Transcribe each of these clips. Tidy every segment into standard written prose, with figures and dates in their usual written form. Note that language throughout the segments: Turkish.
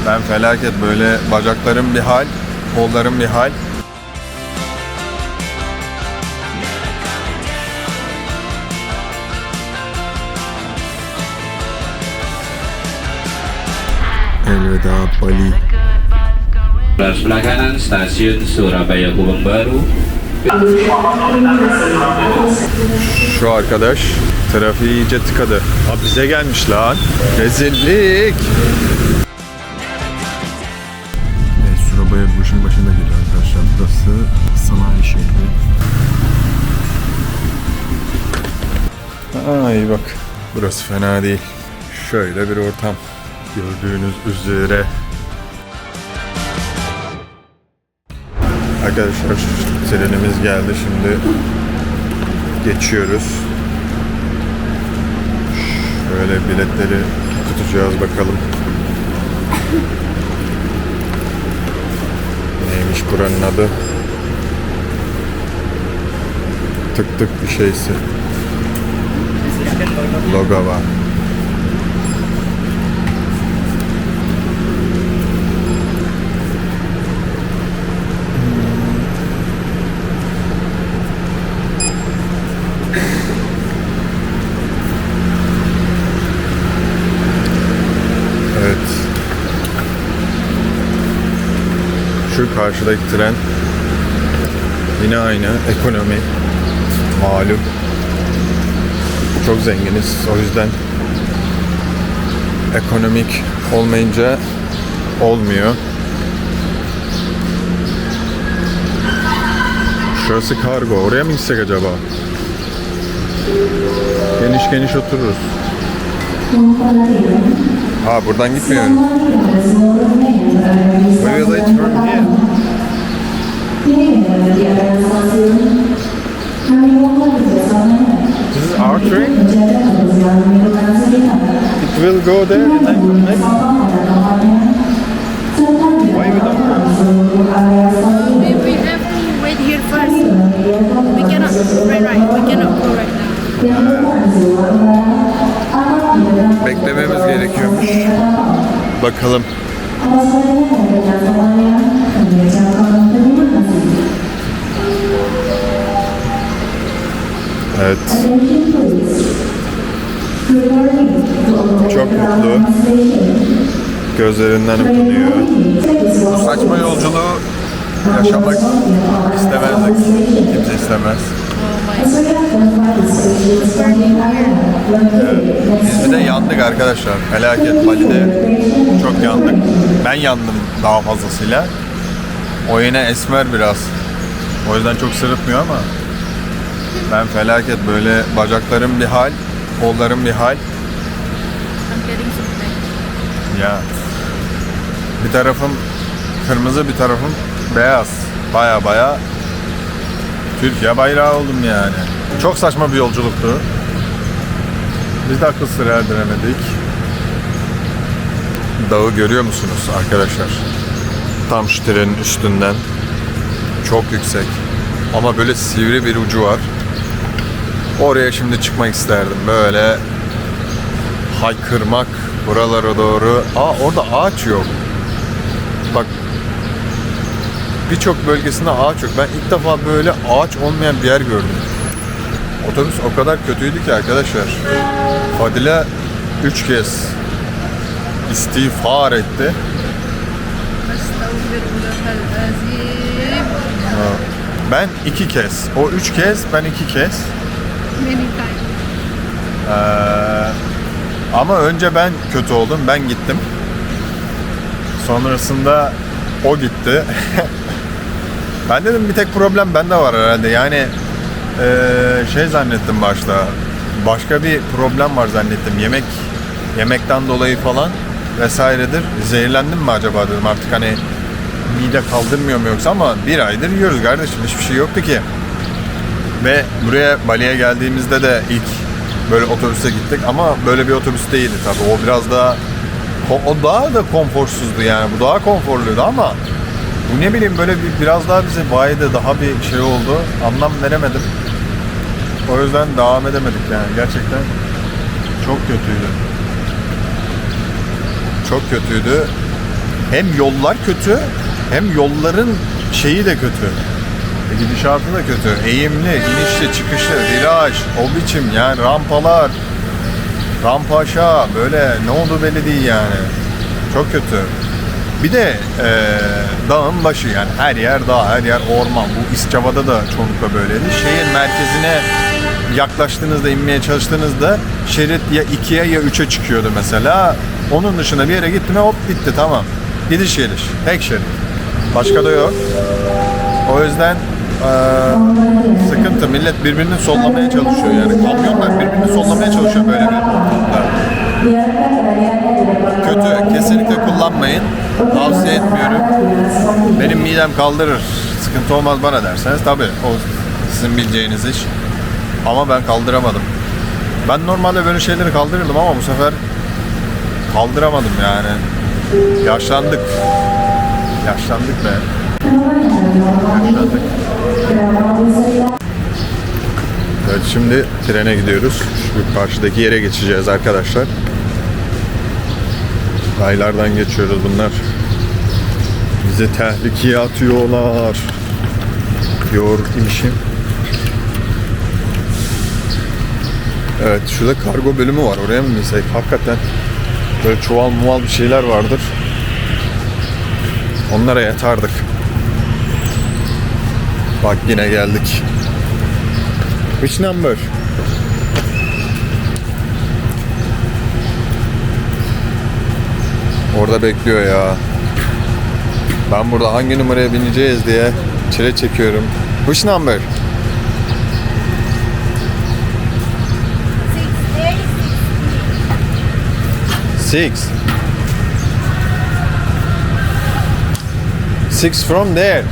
Ben felaket, böyle bacaklarım bir hal, kollarım bir hal. Elveda Bali. Sebelah kanan stasiun Surabaya Gubeng Baru. Şu arkadaş trafiği iyice tıkadı. Abi bize gelmiş lan. Rezillik. Evet, Surabaya bu işin başında geliyor arkadaşlar. Burası sanayi şehri. Ay bak. Burası fena değil. Şöyle bir ortam. Gördüğünüz üzere. Arkadaşlar trenimiz geldi, şimdi geçiyoruz. Şöyle biletleri tutacağız bakalım. Neymiş buranın adı? Tık tık bir şeysi. Logava. Evet. Şu karşıdaki tren yine aynı ekonomi, malum. Çok zenginiz, o yüzden ekonomik olmayınca olmuyor. Şurası kargo, oraya mı gitsek acaba? Geniş geniş otururuz. Ha, buradan gitmiyorum. Where will I turn here? This is our train? It will go there and then come next? Why we don't go? We have to wait here first. We cannot, right, we cannot go right now. Beklememiz gerekiyormuş. Bakalım. Evet. Çok mutlu. Gözlerinden okunuyor. Bu saçma yolculuğu yaşamak istemezdik. Kimse istemez. Biz bir de yandık arkadaşlar. Felaket. Bali'de çok yandık. Ben yandım daha fazlasıyla. O yine esmer biraz. O yüzden çok sırıtmıyor ama ben felaket, böyle bacaklarım bir hal, kollarım bir hal. I'm getting something. Ya. Bir tarafım kırmızı, bir tarafım beyaz. Baya Türkiye bayrağı oldum yani. Çok saçma bir yolculuktu. Biz de akıl sır erdiremedik. Dağı görüyor musunuz arkadaşlar? Tam şu trenin üstünden. Çok yüksek. Ama böyle sivri bir ucu var. Oraya şimdi çıkmak isterdim. Böyle haykırmak buralara doğru. Orada ağaç yok. Bak, birçok bölgesinde ağaç yok. Ben ilk defa böyle ağaç olmayan bir yer gördüm. Otobüs o kadar kötüydü ki arkadaşlar. Fadile 3 kez istiğfar etti. Ben 2 kez. O 3 kez, ben 2 kez. Many times. Ama önce ben kötü oldum. Ben gittim. Sonrasında o gitti. Ben dedim bir tek problem bende var herhalde. Yani şey zannettim başta. Başka bir problem var zannettim. Yemekten dolayı falan vesairedir. Zehirlendim mi acaba dedim. Artık hani mide kaldırmıyor mu yoksa, ama bir aydır yiyoruz kardeşim. Hiçbir şey yoktu ki. Ve buraya, Bali'ye geldiğimizde de ilk böyle otobüse gittik ama böyle bir otobüs değildi tabii. O biraz daha, o daha da konforsuzdu yani. Bu daha konforluydu ama bu ne bileyim böyle biraz daha bize baydı, daha bir şey oldu. Anlam veremedim. O yüzden devam edemedik yani. Gerçekten çok kötüydü. Çok kötüydü. hem yollar kötü hem yolların şeyi de kötü. Gidişatı da kötü. Eğimli, inişli, çıkışlı, viraj, o biçim yani rampalar, rampa aşağı böyle ne oldu belli değil yani. Çok kötü. Bir de dağın başı yani her yer dağ, her yer orman. Bu İsçava'da da çoğunlukla böyleydi. Şehir merkezine yaklaştığınızda, inmeye çalıştığınızda şerit ya 2'ye ya 3'e çıkıyordu mesela. Onun dışında bir yere gitti mi hop bitti tamam. Gidiş geliş. Tek şerit. Başka da yok. O yüzden sıkıntı. Millet birbirini sollamaya çalışıyor yani. Kamyonlar birbirini sollamaya çalışıyor böyle bir ortamda. Kötü. Kesinlikle kullanmayın. Tavsiye etmiyorum. Benim midem kaldırır. Sıkıntı olmaz bana derseniz tabii o sizin bileceğiniz iş. Ama ben kaldıramadım. Ben normalde böyle şeyleri kaldırırdım ama bu sefer kaldıramadım yani. Yaşlandık. Yaşlandık be. Yaşlandık. Evet şimdi trene gidiyoruz. Şu karşıdaki yere geçeceğiz arkadaşlar. Raylardan geçiyoruz bunlar. Bizi tehlikeye atıyorlar. Diyor imişim. Evet şurada kargo bölümü var. Oraya mı binsek? Hakikaten böyle çuval muval bir şeyler vardır. Onlara yatardık. Bak yine geldik. Which number? Orada bekliyor ya. Ben burada hangi numaraya bineceğiz diye çile çekiyorum. Which number? 6. 6 from there.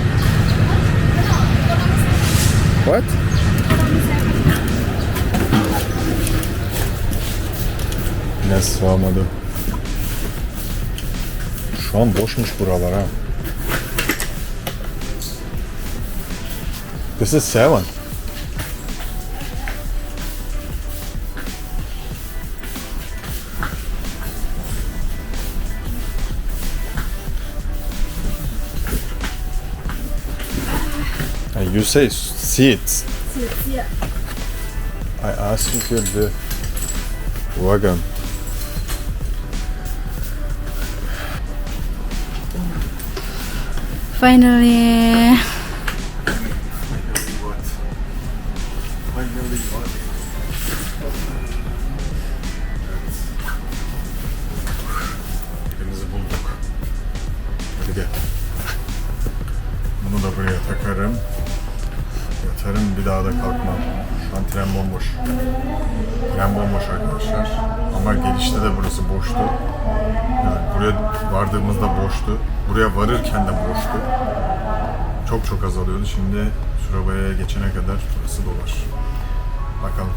What? Ne sığamadı. Şu an boşmuş buralar ha. This is 7. You say seats. Seats, yeah. I asked you for the wagon. Finally. Denizi bulduk. Hadi gel. Bunu da buraya takarım. Yatarım bir daha da kalkmam. Şu an tren bomboş. Tren bomboş arkadaşlar. Ama gelişte de burası boştu. Yani buraya vardığımızda boştu. Buraya varırken de boştu. Çok azalıyordu. Şimdi Surabaya'ya geçene kadar burası dolar. Bakalım.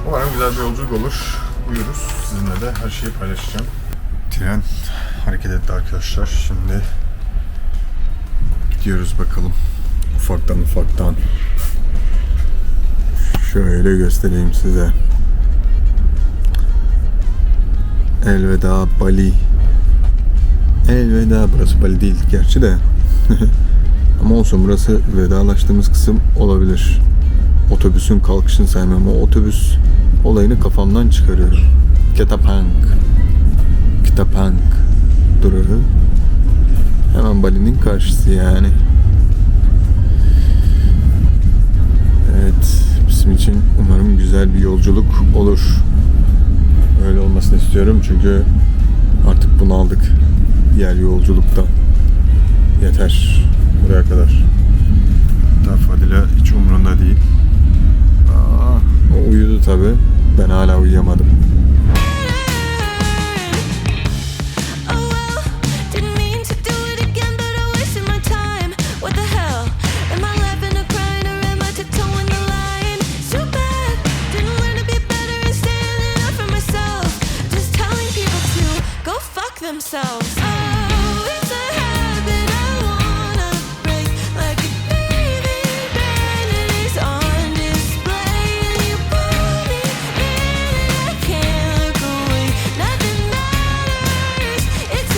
Umarım güzel bir yolculuk olur. Uyuruz. Sizinle de her şeyi paylaşacağım. Tren hareket etti arkadaşlar. Şimdi gidiyoruz bakalım. Ufaktan. Şöyle göstereyim size. Elveda Bali. Elveda, burası Bali değil gerçi de. Ama olsun, burası vedalaştığımız kısım olabilir. Otobüsün kalkışını saymam. O otobüs olayını kafamdan çıkarıyorum. Ketapang durağı. Hemen Bali'nin karşısı yani. Evet, bizim için umarım güzel bir yolculuk olur. Öyle olmasını istiyorum çünkü artık bunaldık diğer yolculuktan. Yeter, buraya kadar. Hatta Fadile hiç umurunda değil. O uyudu tabii. Ben hala uyuyamadım. themselves. Oh, it's a habit I wanna break, like a baby brand and it's on display. And you pull me in and I can't look away. Nothing matters. It's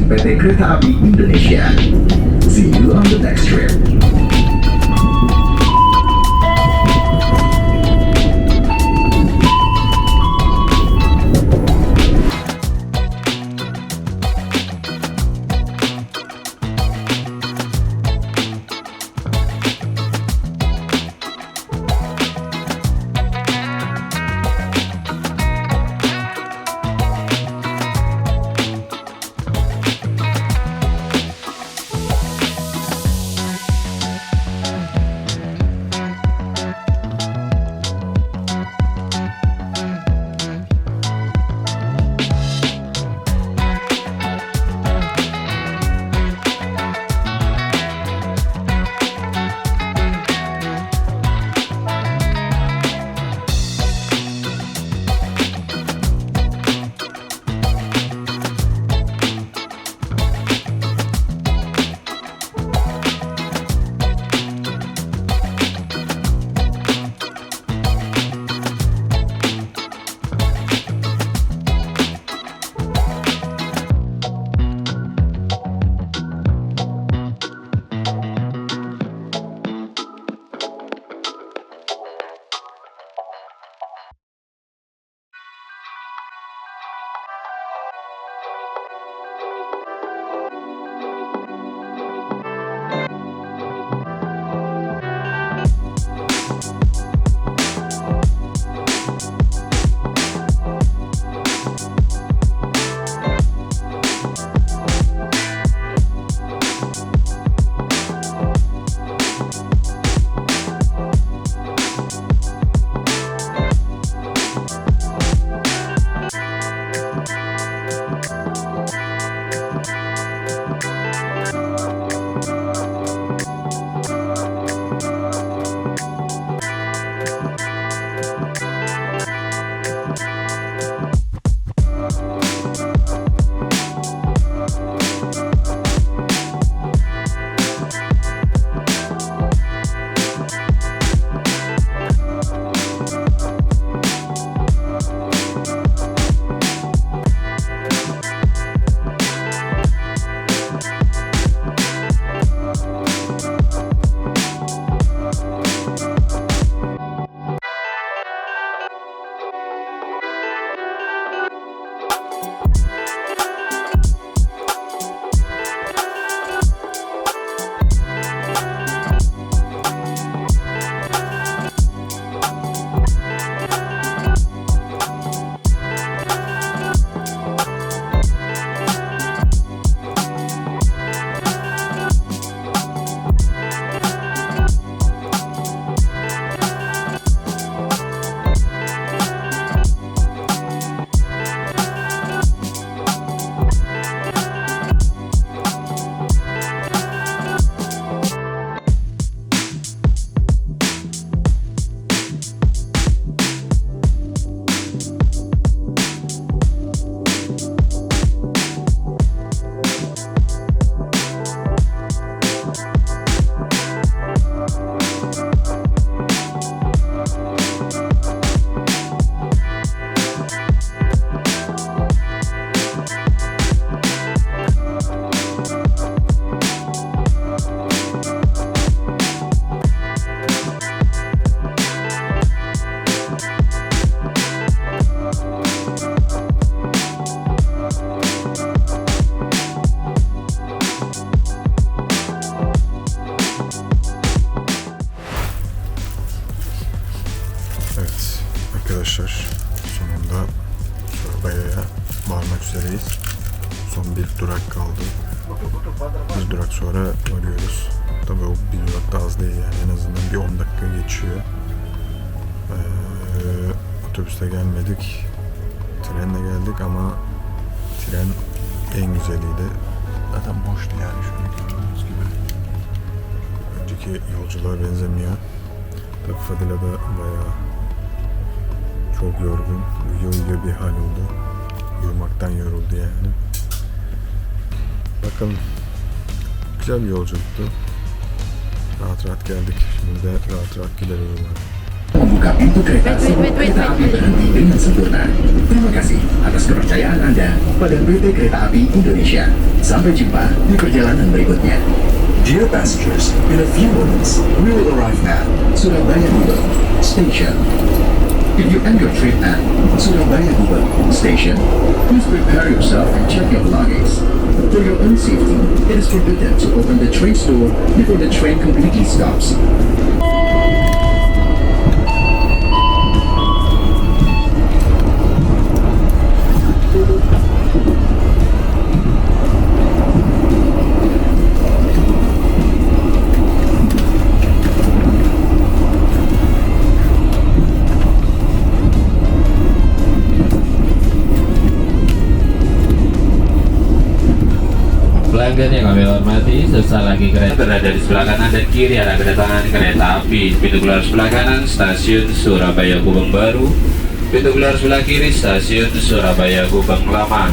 PT Kereta Api Indonesia. See you on the next trip. arkadaşlar. Sonunda Surabaya'ya varmak üzereyiz. Son bir durak kaldı. Bir durak sonra varıyoruz. Tabii o bir durak da az değil yani. En azından bir 10 dakika geçiyor. Otobüste gelmedik. Trenle geldik ama tren en güzeliydi. Zaten boştu yani şöyle gördüğünüz gibi. Önceki yolculuğa benzemiyor. Tabii Fadila da bayağı çok yorgun. Uyuyor bir hal oldu. Uyumaktan yoruldu yani. Bakalım. Güzel bir yolculuktu. Rahat rahat geldik. Şimdi de rahat rahat gideriz. membuka pintu kereta Wait, sebelum wait, wait, kereta wait, api wait. berhenti dengan sempurna. Terima kasih atas kepercayaan Anda pada PT Kereta Api Indonesia. Sampai jumpa di perjalanan berikutnya. Dear passengers, in a few moments, we will arrive at Surabaya Gubeng Station. If you end your trip at Surabaya Gubeng Station, please prepare yourself and check your belongings. For your own safety, it is forbidden to open the train door before the train completely stops. Pelanggan yang kami hormati, sesaat lagi kereta berada di sebelah kanan dan kiri arah kedatangan kereta api. Pintu keluar sebelah kanan stasiun Surabaya Gubeng Baru. Pintu keluar sebelah kiri stasiun Surabaya Gubeng Lama.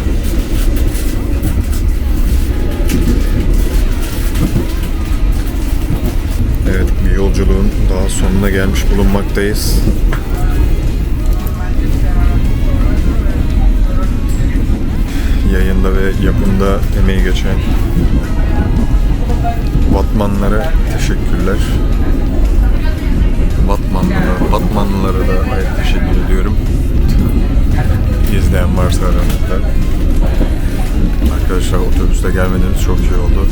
Evet, bir yolculuğun daha sonuna gelmiş bulunmaktayız. Yayında ve yapımda emeği geçen Batmanlara teşekkürler. Batmanlılara da ayrı teşekkür ediyorum. İzleyen varsa aranızda. Arkadaşlar otobüste gelmediğiniz çok iyi oldu.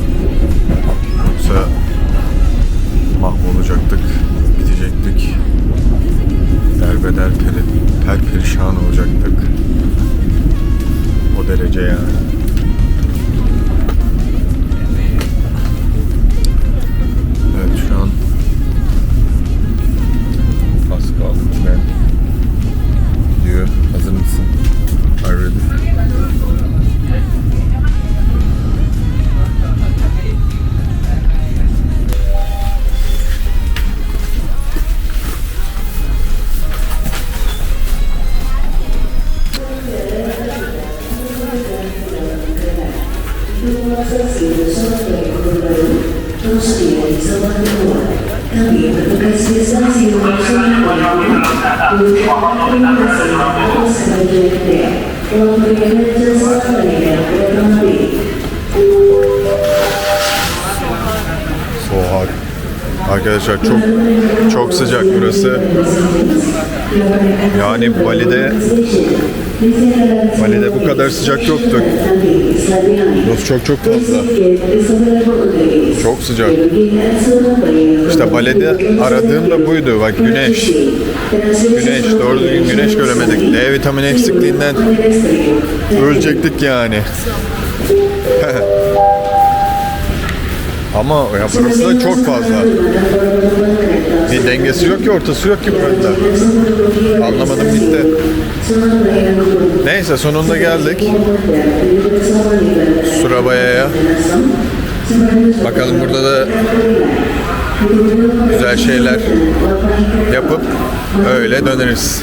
Yoksa mahvolacaktık, bitecektik. Derbeder perperişan olacaktık. O derece yani. Evet, şu an Pascal ben diyor. Hazır mısın? Are you ready? Kami bertugas di stasiun Surabaya terima kasih atas kerja telah memberikan jasa layanan kereta api. Soğuk. Arkadaşlar çok sıcak burası. Yani Bali'de bu kadar sıcak yoktu. Burası çok fazla. Çok sıcak. İşte Bali'de aradığım da buydu. Bak güneş. Doğru düzgün güneş göremedik. D vitamini eksikliğinden ölecektik yani. Ama ya burası da çok fazla. Bir dengesi yok ki, ortası yok ki burada. Anlamadım gitti. Neyse sonunda geldik. Surabaya'ya. Bakalım burada da güzel şeyler yapıp öyle döneriz.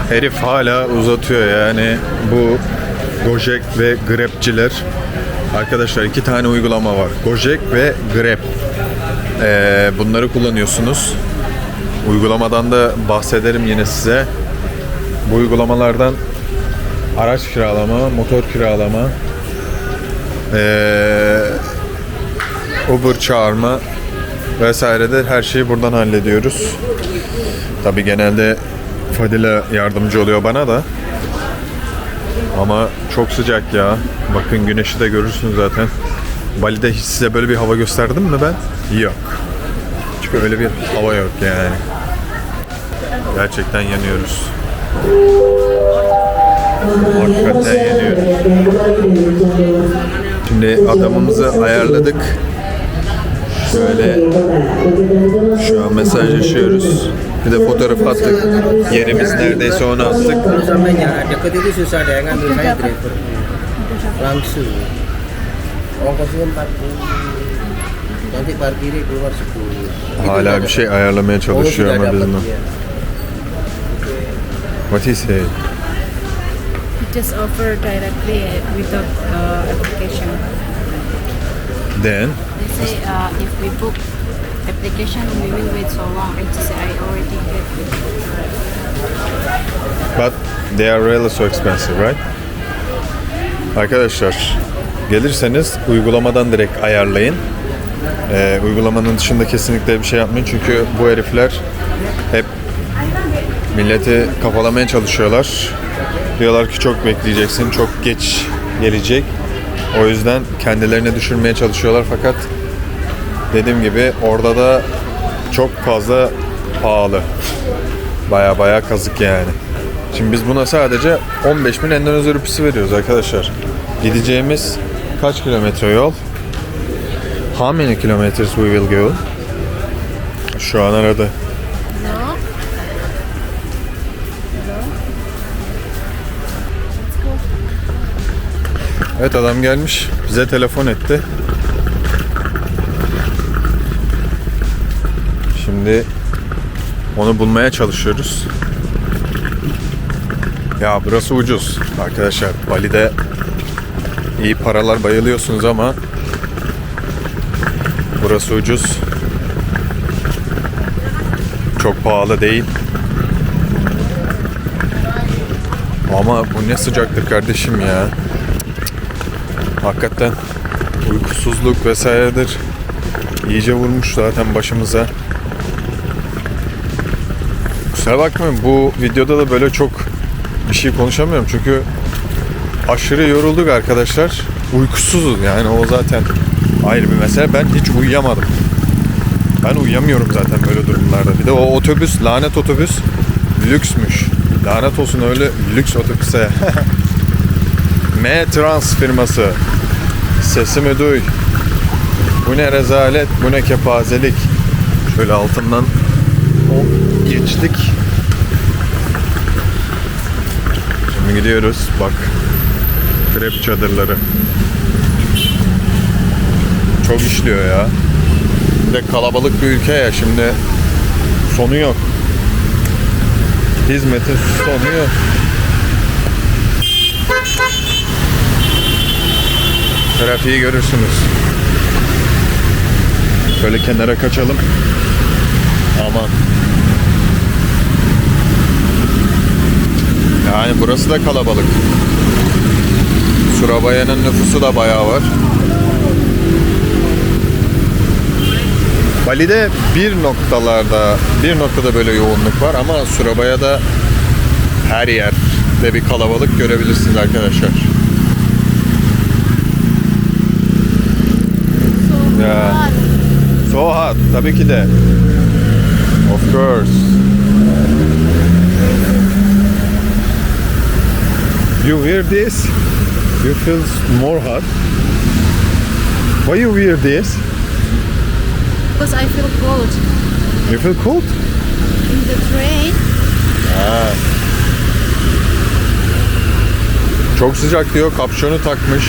Herif hala uzatıyor yani bu Gojek ve Grab'ciler. Arkadaşlar 2 tane uygulama var. Gojek ve Grab. Bunları kullanıyorsunuz. Uygulamadan da bahsederim yine size. Bu uygulamalardan araç kiralama, motor kiralama, Uber çağırma vesaire de her şeyi buradan hallediyoruz. Tabii genelde Fadila yardımcı oluyor bana da. Ama çok sıcak ya. Bakın güneşi de görürsünüz zaten. Bali'de hiç size böyle bir hava gösterdim mi ben? Yok. Çünkü öyle bir hava yok yani. Gerçekten yanıyoruz. Hakikaten yanıyoruz. Şimdi adamımızı ayarladık. Şöyle şu an mesajlaşıyoruz. Bir de fotoğraf attık. Yerimiz neredeyse onu attık. Sampai jarak dekat itu susah deh ngambil saya driver langsung ongkosnya 40. Nanti parkiri keluar 10. Hala bir şey ayarlamaya çalışıyor ama bizimle. What he say? Just offer directly without application. Then They say if we book application, we will wait so long. It is I already get it. but they are really so expensive, right? Arkadaşlar gelirseniz uygulamadan direkt ayarlayın. Uygulamanın dışında kesinlikle bir şey yapmayın çünkü bu herifler hep milleti kafalamaya çalışıyorlar. Diyorlar ki çok bekleyeceksin, çok geç gelecek. O yüzden kendilerine düşürmeye çalışıyorlar fakat dediğim gibi orada da çok fazla pahalı. Baya kazık yani. Şimdi biz buna sadece 15.000 Endonezya rupisi veriyoruz arkadaşlar. Gideceğimiz kaç kilometre yol? How many kilometers we will go? Şu an aradı. No. Evet adam gelmiş. Bize telefon etti. Şimdi onu bulmaya çalışıyoruz. Ya burası ucuz arkadaşlar. Bali'de iyi paralar bayılıyorsunuz ama burası ucuz. Çok pahalı değil. Ama bu ne sıcaktır kardeşim ya. Hakikaten uykusuzluk vesairedir. İyice vurmuş zaten başımıza. Kusura bakmayın bu videoda da böyle çok bir şey konuşamıyorum çünkü aşırı yorulduk arkadaşlar. Uykusuzuz yani o zaten ayrı bir mesele. Ben hiç uyuyamadım. Ben uyuyamıyorum zaten böyle durumlarda. Bir de o otobüs, lanet otobüs lüksmüş. Lanet olsun öyle lüks otobüse. M-Trans firması. Sesimi duy. Bu ne rezalet, bu ne kepazelik. Şöyle altından geçtik. Şimdi gidiyoruz. Bak. Krep çadırları. Çok işliyor ya. Bir de kalabalık bir ülke ya şimdi sonu yok. Hizmetin sonu yok. Trafiği görürsünüz. Şöyle kenara kaçalım. Aman. Yani burası da kalabalık. Surabaya'nın nüfusu da bayağı var. Bali'de bir noktada böyle yoğunluk var ama Surabaya'da her yerde bir kalabalık görebilirsiniz arkadaşlar. Ya. So hot. Tabii ki de. Of course. You wear this, you feel more hot. Why you wear this? Because I feel cold. You feel cold? In the train, Çok sıcak diyor, kapşonu takmış.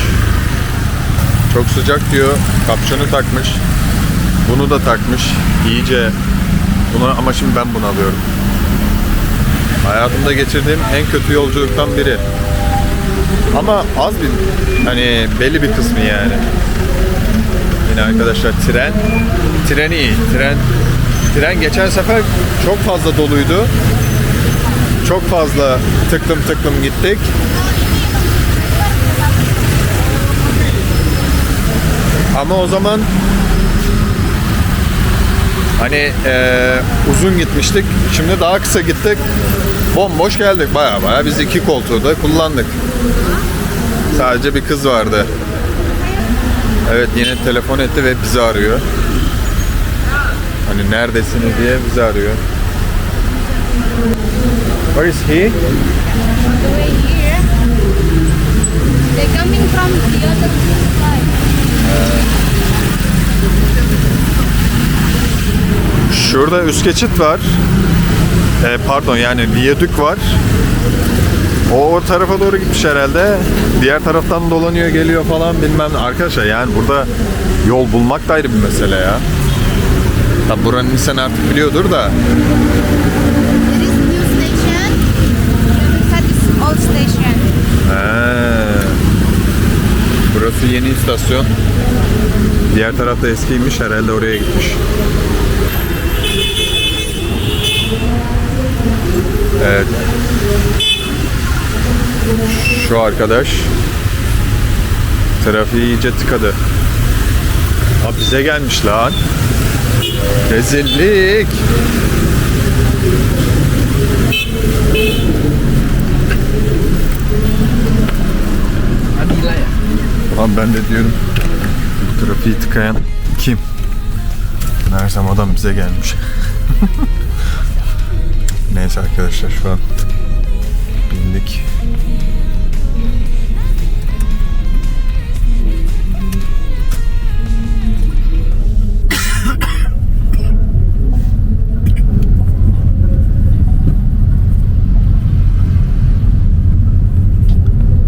Çok sıcak diyor, kapşonu takmış. Bunu da takmış. İyice. Bunu, ama şimdi ben bunu alıyorum. Hayatımda geçirdiğim en kötü yolculuktan biri. Ama az bir, hani belli bir kısmı yani. Yine arkadaşlar tren iyi. Tren geçen sefer çok fazla doluydu. Çok fazla tıklım gittik. Ama o zaman hani uzun gitmiştik. Şimdi daha kısa gittik. Bomboş geldik. Baya biz 2 koltuğu da kullandık. Sadece bir kız vardı. Evet yine telefon etti ve bizi arıyor. Hani neredesiniz diye bizi arıyor. Where is he? on the way here, they're coming from the other side. Şurada üst geçit var. Pardon yani viyadük var. O tarafa doğru gitmiş herhalde. Diğer taraftan dolanıyor geliyor falan bilmem ne. Arkadaşlar yani burada yol bulmak da ayrı bir mesele ya. Tabi buranın insanı artık biliyordur da. There is new station. That is old station. Burası yeni istasyon. Diğer tarafta eskiymiş herhalde oraya gitmiş. Evet. Şu arkadaş trafiği iyice tıkadı. Ha bize gelmiş lan. Rezillik. Adila ya. Ulan ben de diyorum bu trafiği tıkayan kim? Meğersem adam bize gelmiş. Neyse arkadaşlar şu an bindik.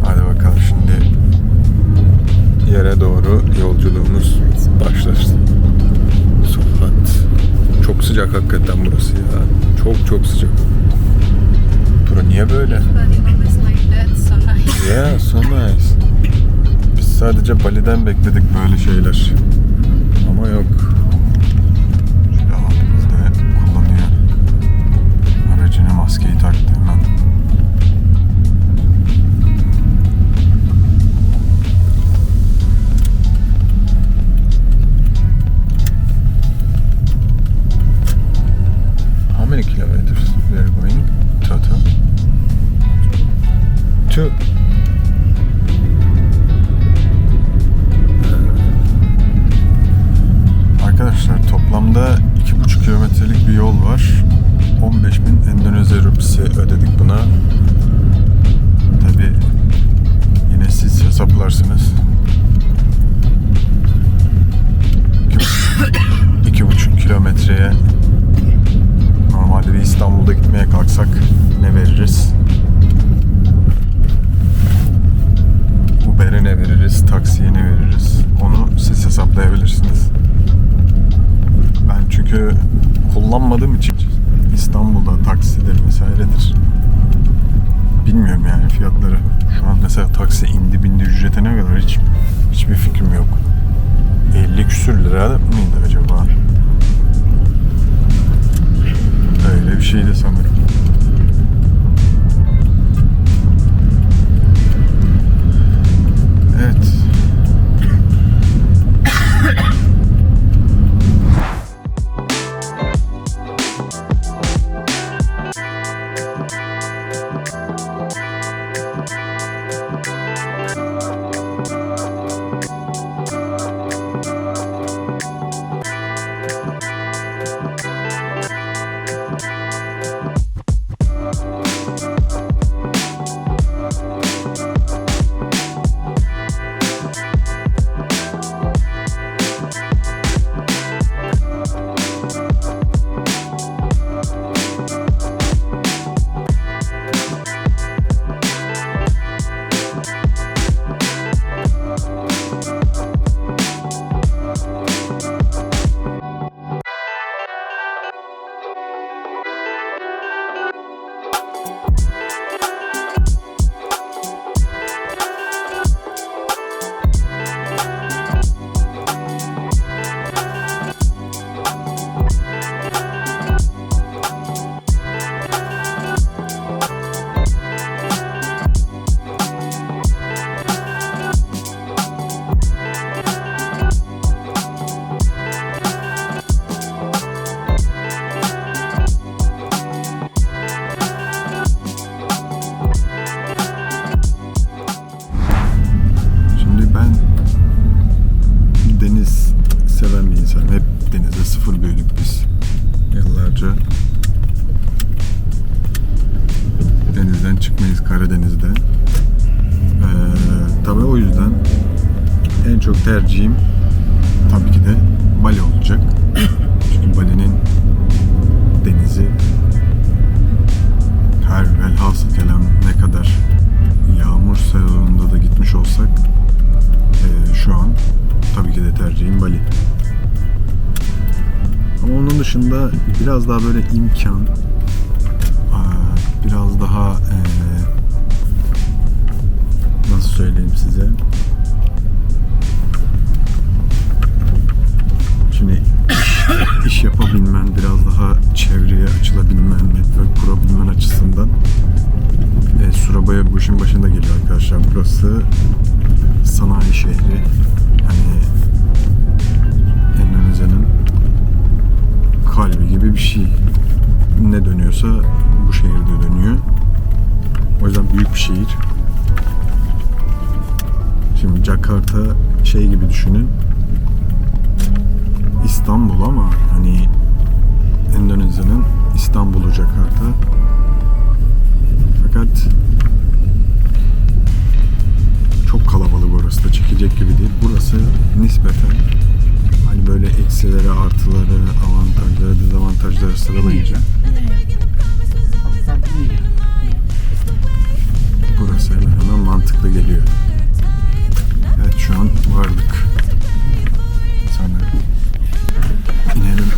Hadi bakalım şimdi yere doğru yolculuğumuz başlasın. Sofrat. Çok sıcak hakikaten burası ya. Çok sıcak. Bura niye böyle? Yeah, so nice. Biz sadece Bali'den bekledik böyle şeyler. Ama yok. Şöyle abimiz de kullanıyor. Aracına maskeyi taktı hemen. How many kilometers we are going total? 2. Arkadaşlar toplamda 2,5 kilometrelik bir yol var. 15.000 Endonezya rupisi ödedik buna. Tabi yine siz hesaplarsınız. 2,5 kilometreye normalde bir İstanbul'da gitmeye kalksak ne veririz? Uber'e ne veririz? Taksiye ne veririz? Onu siz hesaplayabilirsiniz. Ben çünkü kullanmadığım için İstanbul'da taksidir vesairedir. Bilmiyorum yani fiyatları. Şu an mesela taksi indi bindi ücrete ne kadar hiçbir fikrim yok. 50 küsür lira mıydı acaba? Öyle bir şeydi sanırım. Evet. çıkmayız Karadeniz'de. Tabii o yüzden en çok tercihim tabii ki de Bali olacak. Çünkü Bali'nin denizi her velhasıl kelam ne kadar otoyolunda da gitmiş olsak şu an tabii ki de tercihim Bali. Ama onun dışında biraz daha böyle imkan, biraz daha nasıl söyleyeyim size? Şimdi iş yapabilmen, biraz daha çevreye açılabilmen, network kurabilmen açısından Surabaya bu işin başında geliyor arkadaşlar. Burası sanayi şehri. Hani Endonezya'nın kalbi gibi bir şey. Ne dönüyorsa bu şehirde dönüyor. O yüzden büyük bir şehir. Şimdi Jakarta şey gibi düşünün. İstanbul ama hani Endonezya'nın İstanbul'u Jakarta. Fakat çok kalabalık, orası da çekecek gibi değil. Burası nispeten hani böyle eksileri, artıları, avantajları, dezavantajları sıralayınca burası hemen hemen mantıklı geliyor. Evet, şu an vardık. Sanırım. İnelim.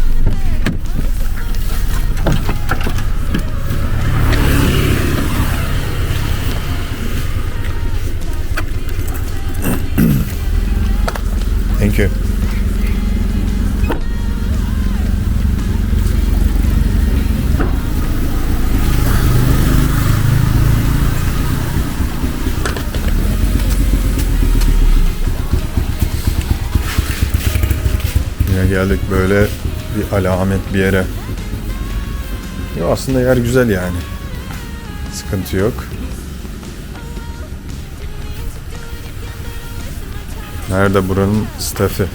Thank you. Yine geldik böyle bir alamet bir yere. Ya aslında yer güzel yani. Sıkıntı yok. Nerede buranın staffı?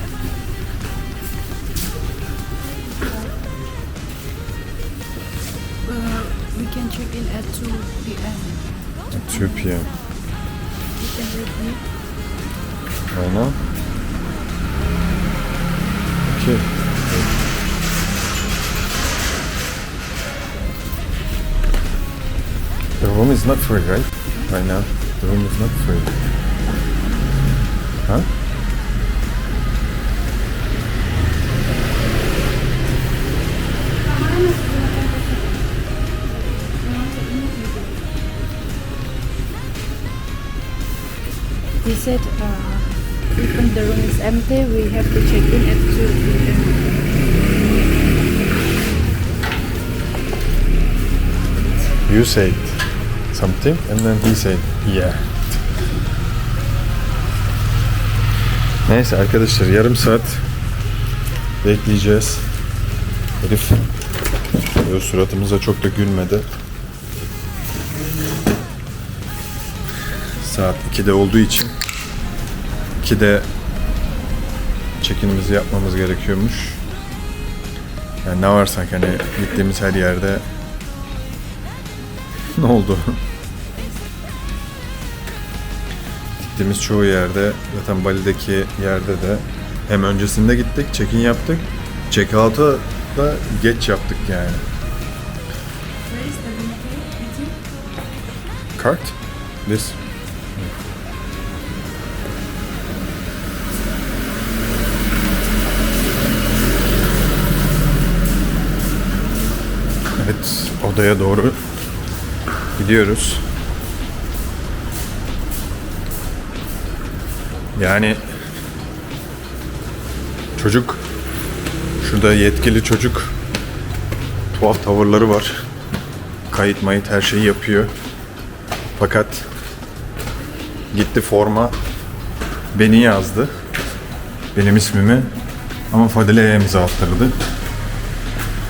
We can check in at 2 p.m. 2 p.m. You can help me. Aynen. Okay. The room is not free, right? Right now, the room is not free. Huh? He said even the room is empty, we have to check in at 2 p.m. You said something and then he said yeah. Neyse arkadaşlar, yarım saat bekleyeceğiz. Herif böyle suratımıza çok da gülmedi. Saat 2'de olduğu için 2'de check-in'imizi yapmamız gerekiyormuş. Yani ne varsak hani gittiğimiz her yerde ne oldu? Gittiğimiz çoğu yerde, zaten Bali'deki yerde de hem öncesinde gittik, check-in yaptık. Check-out'u da geç yaptık yani. Cart? This. Evet, odaya doğru gidiyoruz. Yani çocuk, şurada yetkili çocuk, tuhaf tavırları var. Kayıt mayıt her şeyi yapıyor. Fakat gitti forma beni yazdı. Benim ismimi. Ama Fadile'ye imza attırdı.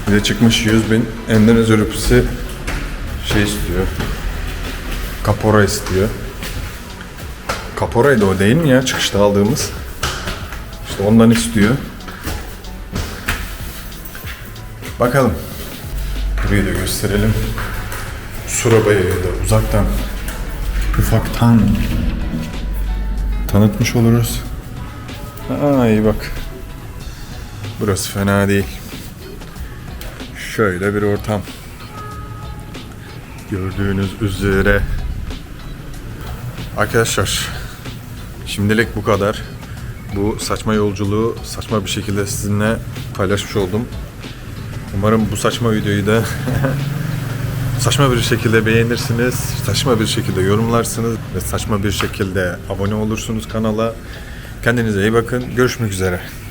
Bir de çıkmış 100.000 Endonezya rupisi şey istiyor. Kapora istiyor. Kaporaydı o, değil mi ya, çıkışta aldığımız? İşte ondan istiyor. Bakalım. Burayı da gösterelim. Surabaya'yı da uzaktan, ufaktan tanıtmış oluruz. Aa, iyi bak. Burası fena değil. Şöyle bir ortam. Gördüğünüz üzere Arkadaşlar şimdilik bu kadar. Bu saçma yolculuğu saçma bir şekilde sizinle paylaşmış oldum. Umarım bu saçma videoyu da saçma bir şekilde beğenirsiniz, saçma bir şekilde yorumlarsınız ve saçma bir şekilde abone olursunuz kanala. Kendinize iyi bakın. Görüşmek üzere.